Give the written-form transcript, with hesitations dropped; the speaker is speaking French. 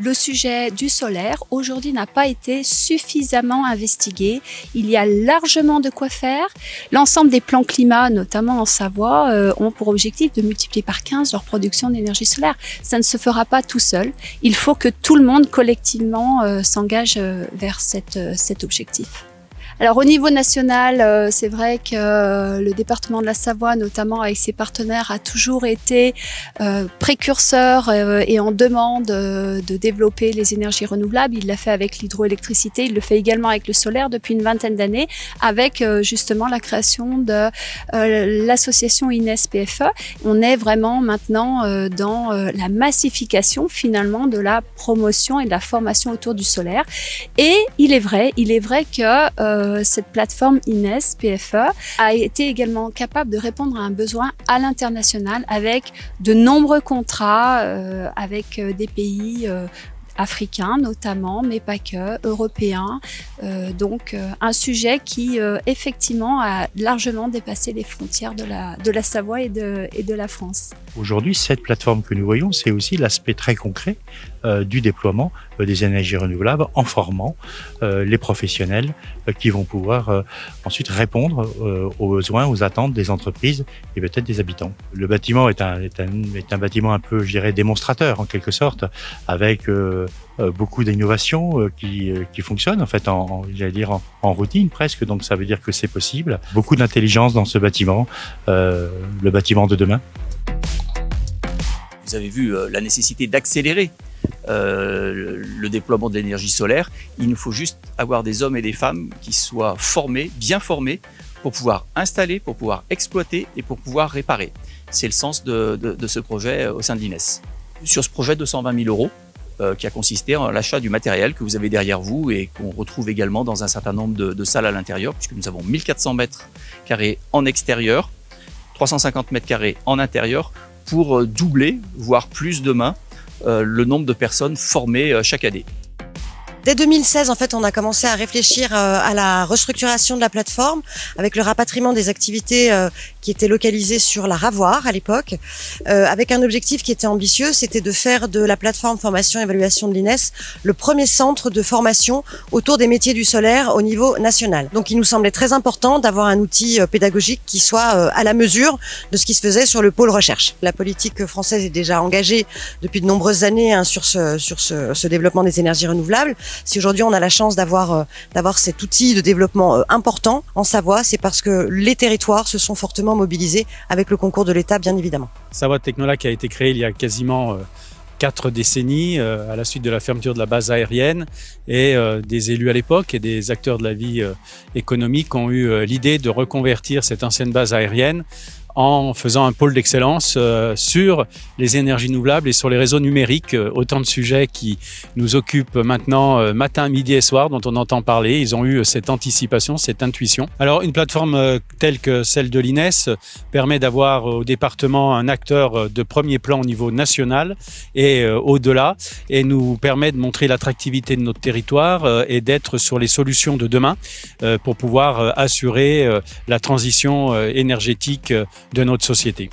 Le sujet du solaire, aujourd'hui, n'a pas été suffisamment investigué. Il y a largement de quoi faire. L'ensemble des plans climat, notamment en Savoie, ont pour objectif de multiplier par 15 leur production d'énergie solaire. Ça ne se fera pas tout seul. Il faut que tout le monde, collectivement, s'engage vers cet objectif. Alors au niveau national, c'est vrai que le département de la Savoie, notamment avec ses partenaires, a toujours été précurseur et en demande de développer les énergies renouvelables. Il l'a fait avec l'hydroélectricité, il le fait également avec le solaire depuis une vingtaine d'années, avec justement la création de l'association INES-PFE. On est vraiment maintenant dans la massification finalement de la promotion et de la formation autour du solaire. Et il est vrai que cette plateforme INES-PFE a été également capable de répondre à un besoin à l'international avec de nombreux contrats avec des pays africains notamment, mais pas que, européens. Donc un sujet qui effectivement a largement dépassé les frontières de la Savoie et de la France. Aujourd'hui, cette plateforme que nous voyons, c'est aussi l'aspect très concret du déploiement des énergies renouvelables en formant les professionnels qui vont pouvoir ensuite répondre aux besoins, aux attentes des entreprises et peut-être des habitants. Le bâtiment est un bâtiment un peu, je dirais, démonstrateur en quelque sorte, avec beaucoup d'innovations qui fonctionnent en fait en routine presque, donc ça veut dire que c'est possible. Beaucoup d'intelligence dans ce bâtiment, le bâtiment de demain. Vous avez vu la nécessité d'accélérer le déploiement de l'énergie solaire. Il nous faut juste avoir des hommes et des femmes qui soient formés, bien formés, pour pouvoir installer, pour pouvoir exploiter et pour pouvoir réparer. C'est le sens de ce projet au sein de l'INES. Sur ce projet de 120 000 euros, qui a consisté en l'achat du matériel que vous avez derrière vous et qu'on retrouve également dans un certain nombre de salles à l'intérieur, puisque nous avons 1400 mètres carrés en extérieur, 350 mètres carrés en intérieur, pour doubler, voire plus demain, le nombre de personnes formées chaque année. Dès 2016, en fait, on a commencé à réfléchir à la restructuration de la plateforme avec le rapatriement des activités qui étaient localisées sur la Ravoire à l'époque, avec un objectif qui était ambitieux, c'était de faire de la plateforme formation et évaluation de l'INES le premier centre de formation autour des métiers du solaire au niveau national. Donc il nous semblait très important d'avoir un outil pédagogique qui soit à la mesure de ce qui se faisait sur le pôle recherche. La politique française est déjà engagée depuis de nombreuses années sur ce développement des énergies renouvelables. Si aujourd'hui on a la chance d'avoir cet outil de développement important en Savoie, c'est parce que les territoires se sont fortement mobilisés avec le concours de l'État, bien évidemment. Savoie Technolac a été créé il y a quasiment 4 décennies à la suite de la fermeture de la base aérienne et des élus à l'époque et des acteurs de la vie économique ont eu l'idée de reconvertir cette ancienne base aérienne en faisant un pôle d'excellence sur les énergies renouvelables et sur les réseaux numériques, autant de sujets qui nous occupent maintenant matin, midi et soir, dont on entend parler. Ils ont eu cette anticipation, cette intuition. Alors une plateforme telle que celle de l'INES permet d'avoir au département un acteur de premier plan au niveau national et au-delà, et nous permet de montrer l'attractivité de notre territoire et d'être sur les solutions de demain pour pouvoir assurer la transition énergétique de notre société.